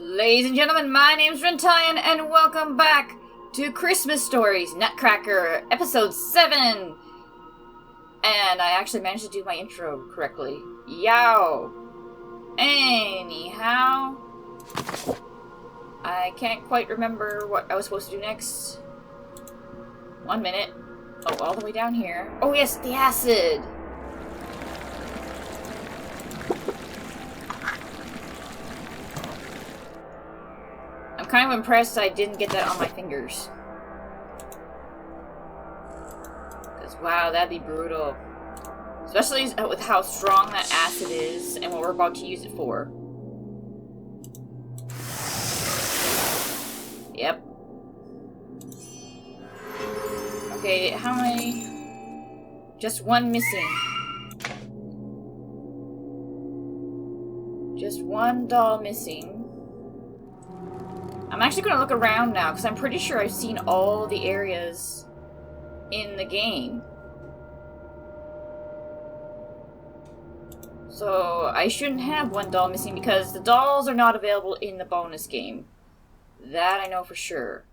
Ladies and gentlemen, my name's Rentalion, and welcome back to Christmas Stories Nutcracker, episode 7! And I actually managed to do my intro correctly. Yow! Anyhow, I can't quite remember what I was supposed to do next. 1 minute. Oh, all the way down here. Oh yes, the acid! I'm kind of impressed I didn't get that on my fingers. Because, wow, that'd be brutal. Especially with how strong that acid is and what we're about to use it for. Yep. Okay, how many? Just one missing. Just one doll missing. I'm actually going to look around now, because I'm pretty sure I've seen all the areas in the game. So, I shouldn't have one doll missing, because the dolls are not available in the bonus game. That I know for sure.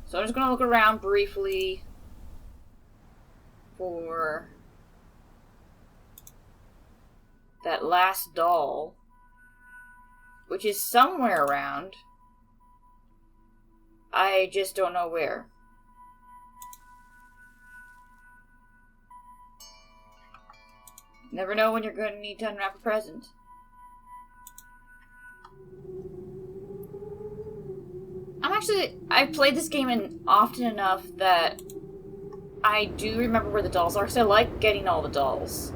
So I'm just going to look around briefly for that last doll, which is somewhere around. I just don't know where. Never know when you're going to need to unwrap a present. I've played this game often enough that I do remember where the dolls are, because I like getting all the dolls.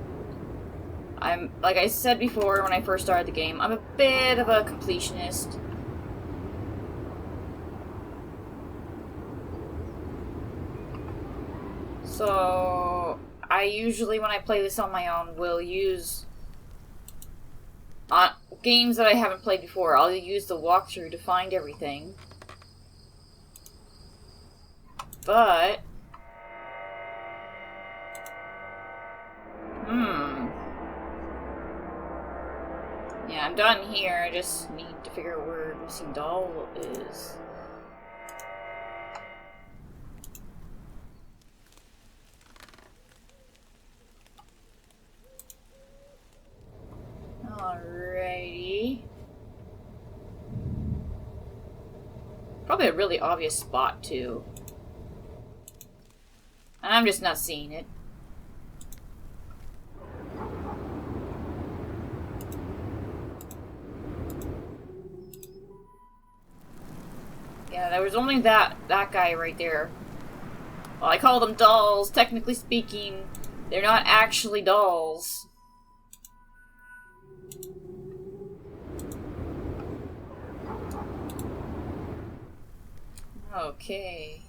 Like I said before when I first started the game, I'm a bit of a completionist. So, I usually, when I play this on my own, will use games that I haven't played before. I'll use the walkthrough to find everything. But yeah, I'm done here. I just need to figure out where the missing doll is. Alrighty. Probably a really obvious spot, too. And I'm just not seeing it. Yeah, there was only that guy right there. Well, I call them dolls. Technically speaking, they're not actually dolls. Okay.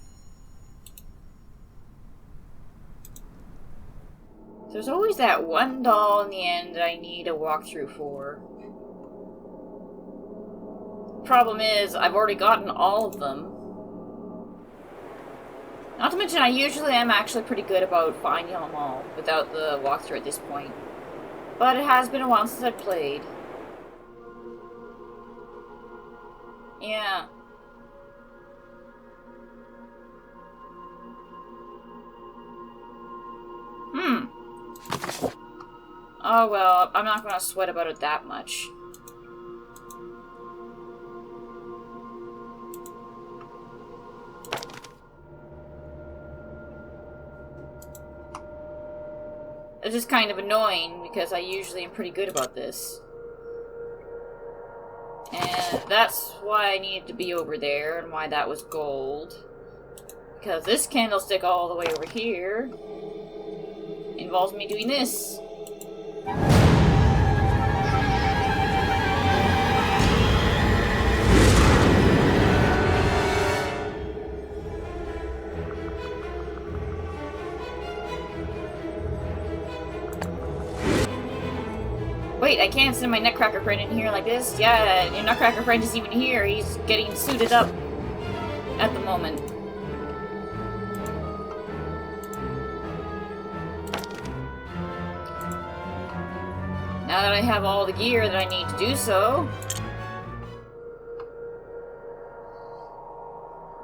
There's always that one doll in the end that I need a walkthrough for. Problem is, I've already gotten all of them. Not to mention, I usually am actually pretty good about finding them all without the walkthrough at this point. But it has been a while since I've played. Yeah. Oh well, I'm not gonna sweat about it that much. It's just kind of annoying, because I usually am pretty good about this. And that's why I needed to be over there, and why that was gold. Because this candlestick all the way over here involves me doing this. Wait, I can't send my Nutcracker friend in here like this? Yeah, your Nutcracker friend isn't even here. He's getting suited up at the moment. Now that I have all the gear that I need to do so.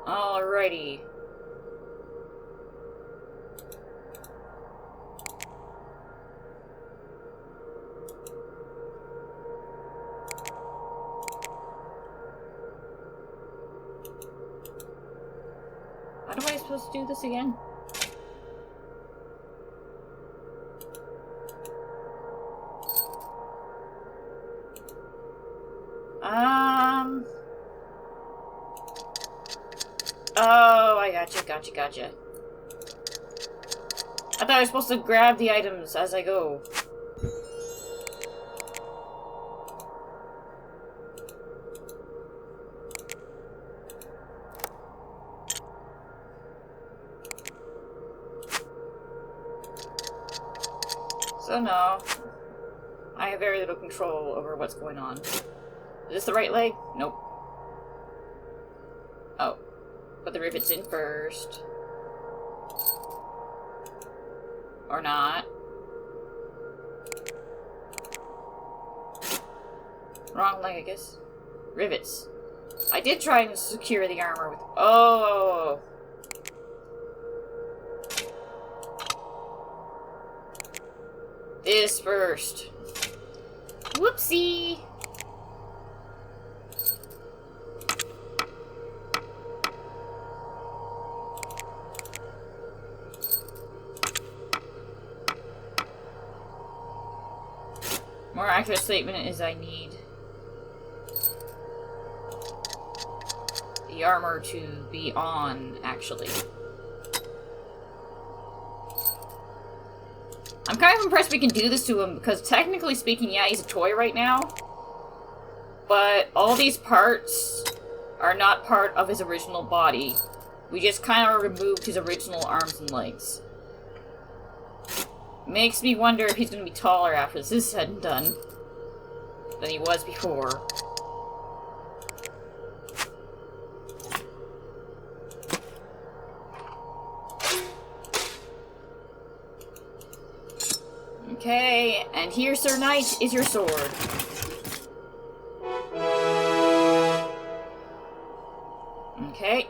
Alrighty. How am I supposed to do this again? Oh, I gotcha. I thought I was supposed to grab the items as I go. So no. I have very little control over what's going on. Is this the right leg? Nope. Oh. Put the rivets in first. Or not. Wrong leg, I guess. Rivets. I did try and secure the armor with... Oh! This first. Whoopsie! More accurate statement is I need the armor to be on, actually. I'm kind of impressed we can do this to him, because technically speaking, yeah, he's a toy right now. But all these parts are not part of his original body. We just kind of removed his original arms and legs. Makes me wonder if he's going to be taller after this is said and done than he was before. Okay, and here, Sir Knight, is your sword. Okay.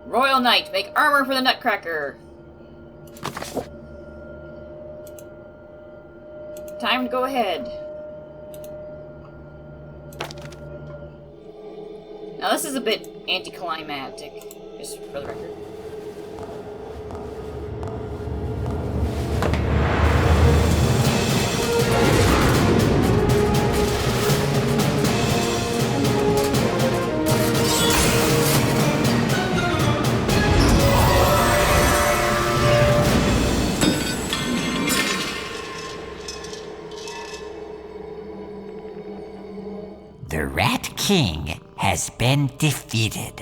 Royal Knight, make armor for the Nutcracker. Time to go ahead. Now this is a bit anticlimactic, just for the record. The Rat King has been defeated.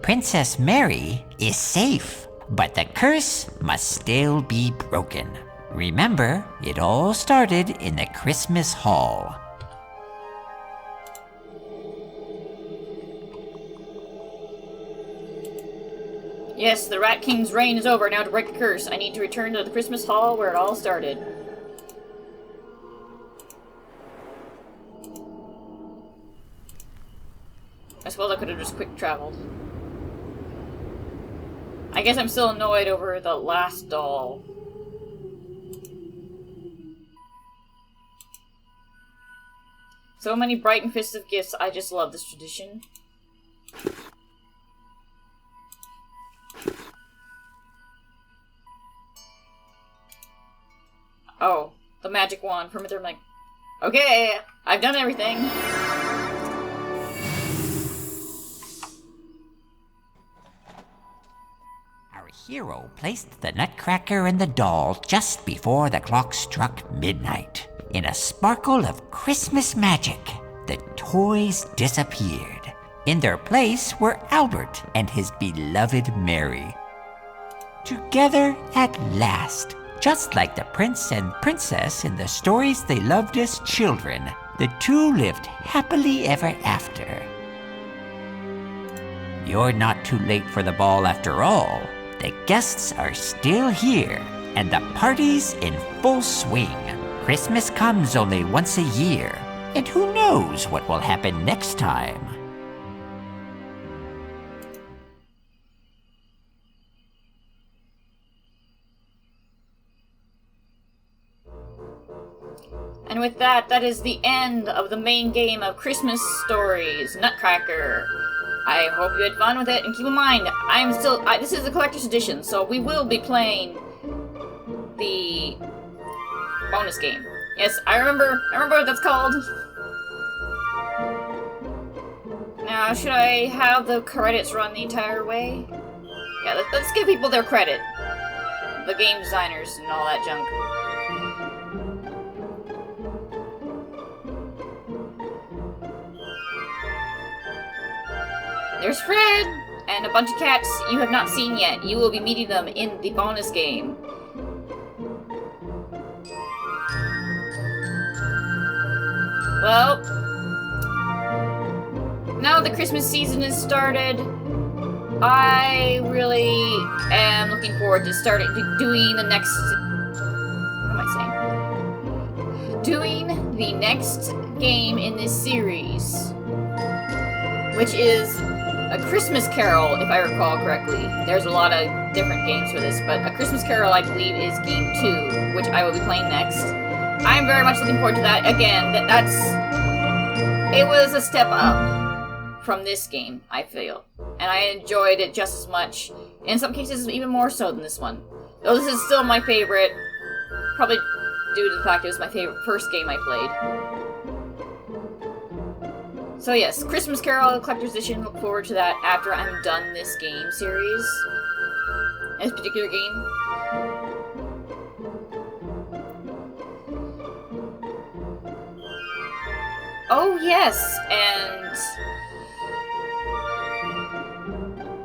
Princess Mary is safe, but the curse must still be broken. Remember, it all started in the Christmas Hall. Yes, the Rat King's reign is over. Now to break the curse, I need to return to the Christmas Hall where it all started. I suppose I could have just quick traveled. I guess I'm still annoyed over the last doll. So many bright and festive gifts. I just love this tradition. Oh, the magic wand. From it, I'm like, okay, I've done everything. Hero placed the Nutcracker and the doll just before the clock struck midnight. In a sparkle of Christmas magic, the toys disappeared. In their place were Albert and his beloved Mary. Together at last, just like the prince and princess in the stories they loved as children, the two lived happily ever after. You're not too late for the ball after all. The guests are still here, and the party's in full swing. Christmas comes only once a year, and who knows what will happen next time? And with that, that is the end of the main game of Christmas Stories, Nutcracker. I hope you had fun with it, and keep in mind, this is the collector's edition, so we will be playing the bonus game. Yes, I remember what that's called. Now, should I have the credits run the entire way? Yeah, let's give people their credit. The game designers and all that junk. There's Fred! And a bunch of cats you have not seen yet. You will be meeting them in the bonus game. Well, now the Christmas season has started. I really am looking forward to doing the next... What am I saying? Doing the next game in this series, which is A Christmas Carol, if I recall correctly. There's a lot of different games for this, but A Christmas Carol, I believe, is game 2, which I will be playing next. I'm very much looking forward to that. Again, it was a step up from this game, I feel. And I enjoyed it just as much. In some cases, even more so than this one. Though this is still my favorite, probably due to the fact it was my first game I played. So yes, Christmas Carol Collector's Edition, look forward to that after I'm done this game series. This particular game. Oh yes, and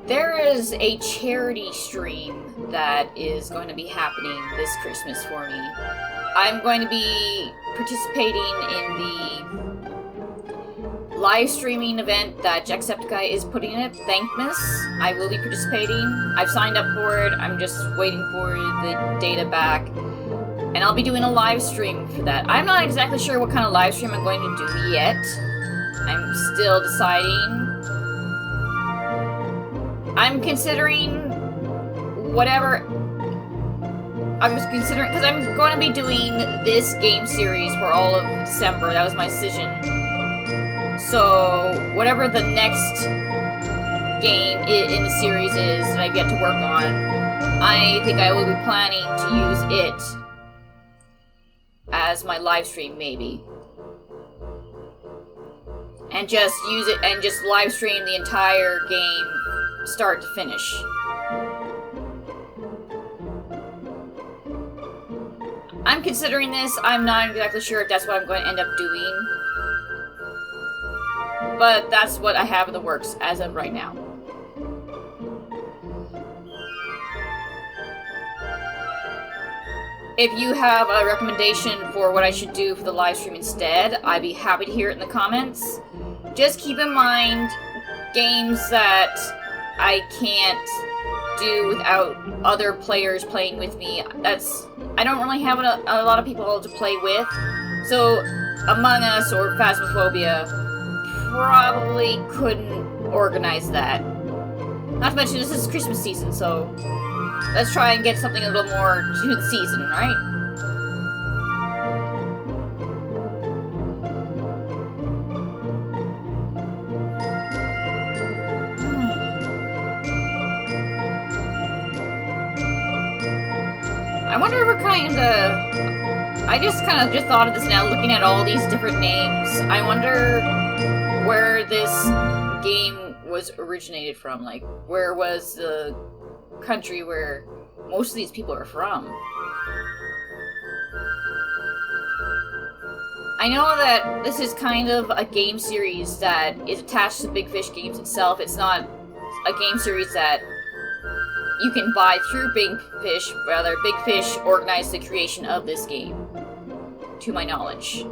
there is a charity stream that is going to be happening this Christmas for me. I'm going to be participating in the live streaming event that Jacksepticeye is putting in it, Thankmas. I will be participating. I've signed up for it. I'm just waiting for the data back. And I'll be doing a live stream for that. I'm not exactly sure what kind of live stream I'm going to do yet. I'm still deciding. I'm considering whatever... because I'm going to be doing this game series for all of December. That was my decision. So, whatever the next game in the series is that I've yet to work on, I think I will be planning to use it as my live stream, maybe. And just use it and just live stream the entire game, start to finish. I'm considering this. I'm not exactly sure if that's what I'm going to end up doing. But that's what I have in the works as of right now. If you have a recommendation for what I should do for the live stream instead, I'd be happy to hear it in the comments. Just keep in mind games that I can't do without other players playing with me. I don't really have a lot of people to play with. So Among Us or Phasmophobia probably couldn't organize that. Not to mention this is Christmas season, so let's try and get something a little more to the season, right? I wonder if we're I just thought of this now, looking at all these different names. I wonder where this game was originated from. Like, where was the country where most of these people are from? I know that this is kind of a game series that is attached to Big Fish Games itself. It's not a game series that you can buy through Big Fish. Rather, Big Fish organized the creation of this game, to my knowledge.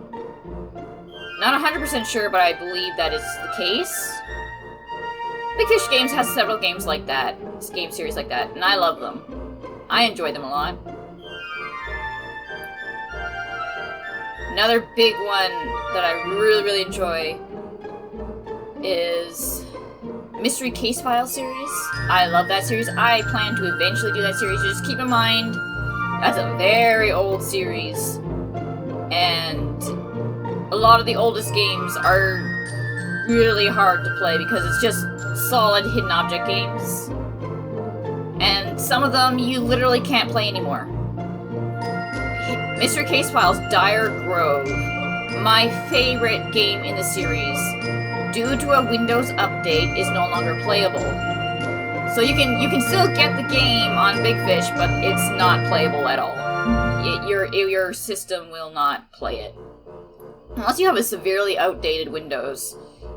Not 100% sure, but I believe that is the case. Big Fish Games has several games like that. game series like that, and I love them. I enjoy them a lot. Another big one that I really, really enjoy is Mystery Case File series. I love that series. I plan to eventually do that series. Just keep in mind, that's a very old series. And a lot of the oldest games are really hard to play because it's just solid hidden object games. And some of them you literally can't play anymore. Mystery Case Files Dire Grove, my favorite game in the series, due to a Windows update, is no longer playable. So you can still get the game on Big Fish, but it's not playable at all. Your system will not play it. Unless you have a severely outdated Windows,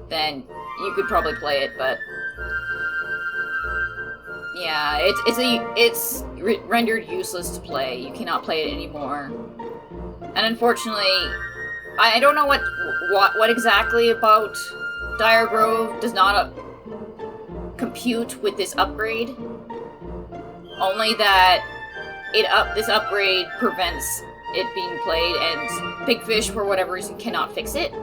then you could probably play it, but yeah, it's rendered useless to play. You cannot play it anymore. And unfortunately, I don't know what exactly about Dire Grove does not compute with this upgrade. Only that this upgrade prevents it being played, and Big Fish, for whatever reason, cannot fix it.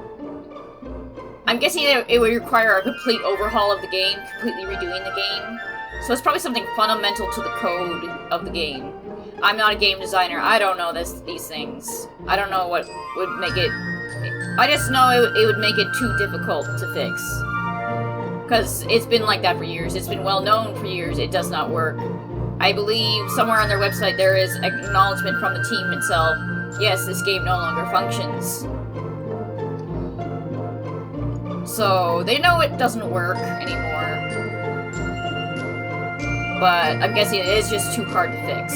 I'm guessing it would require a complete overhaul of the game, completely redoing the game. So it's probably something fundamental to the code of the game. I'm not a game designer. I don't know these things. I don't know what would make it... I just know it would make it too difficult to fix. Because it's been like that for years. It's been well known for years. It does not work. I believe somewhere on their website there is acknowledgement from the team itself. Yes, this game no longer functions. So they know it doesn't work anymore. But I'm guessing it is just too hard to fix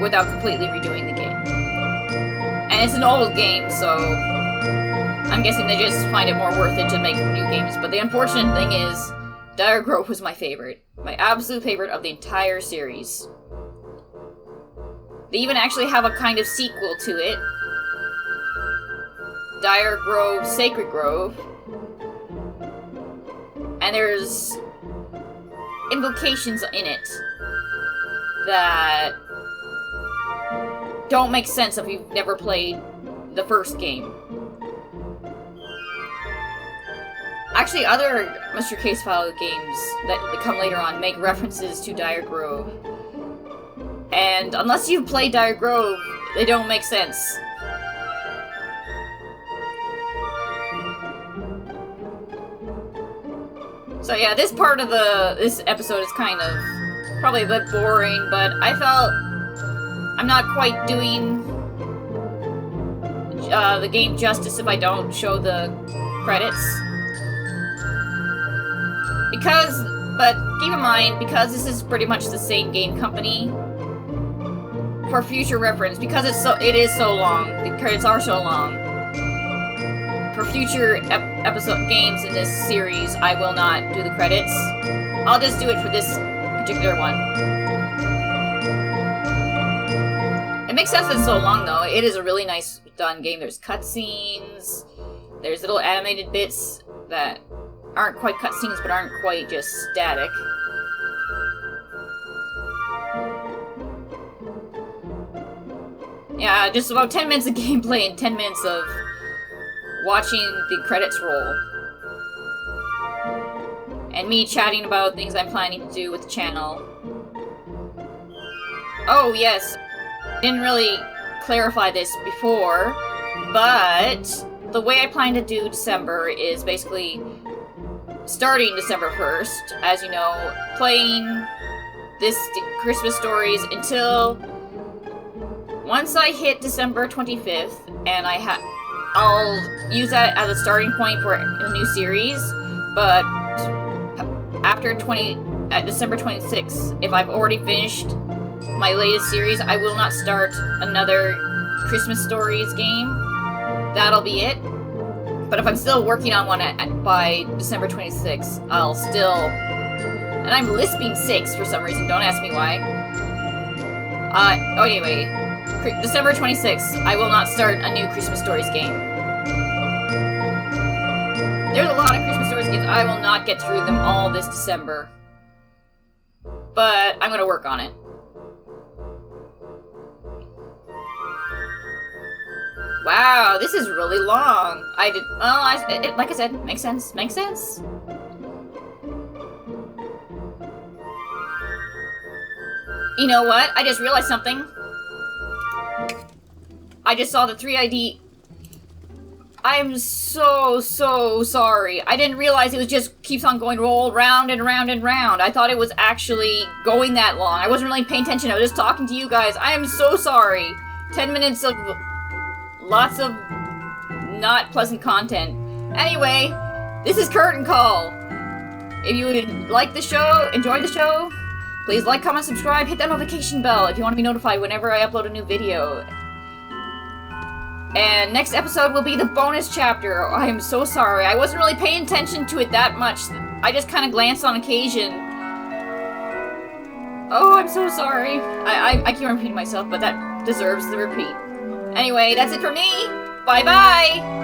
without completely redoing the game. And it's an old game, so I'm guessing they just find it more worth it to make new games. But the unfortunate thing is, Dire Grove was my favorite. My absolute favorite of the entire series. They even actually have a kind of sequel to it. Dire Grove, Sacred Grove. And there's implications in it that don't make sense if you've never played the first game. Actually, other Mystery Case File games that come later on make references to Dire Grove. And unless you've played Dire Grove, they don't make sense. So yeah, this part of this episode is kind of probably a bit boring, but I felt I'm not quite doing the game justice if I don't show the credits. But keep in mind, because this is pretty much the same game company, for future reference, because it is so long, the credits are so long, for future episode games in this series, I will not do the credits. I'll just do it for this particular one. It makes sense it's so long, though. It is a really nice done game. There's cutscenes, there's little animated bits that aren't quite cutscenes, but aren't quite just static. Yeah, just about 10 minutes of gameplay and 10 minutes of watching the credits roll. And me chatting about things I'm planning to do with the channel. Oh, yes. Didn't really clarify this before, but the way I plan to do December is basically starting December 1st, as you know, playing this Christmas stories until once I hit December 25th, and I'll use that as a starting point for a new series, but after December 26th, if I've already finished my latest series, I will not start another Christmas Stories game. That'll be it. But if I'm still working on one by December 26th, I'll still... And I'm lisping 6 for some reason, don't ask me why. Anyway, December 26th, I will not start a new Christmas Stories game. There's a lot of Christmas Stories games. I will not get through them all this December. but I'm gonna work on it. Wow, this is really long. Like I said, makes sense. Makes sense. You know what? I just realized something. I just saw the 3ID. I'm so sorry. I didn't realize it was just keeps on going roll round and round and round. I thought it was actually going that long. I wasn't really paying attention. I was just talking to you guys. I am so sorry. 10 minutes of lots of not pleasant content. Anyway, this is Curtain Call. If you like the show, enjoy the show, please like, comment, subscribe, hit that notification bell if you want to be notified whenever I upload a new video. And next episode will be the bonus chapter. I am so sorry. I wasn't really paying attention to it that much. I just kind of glanced on occasion. Oh, I'm so sorry. I keep repeating myself, but that deserves the repeat. Anyway, that's it for me. Bye-bye!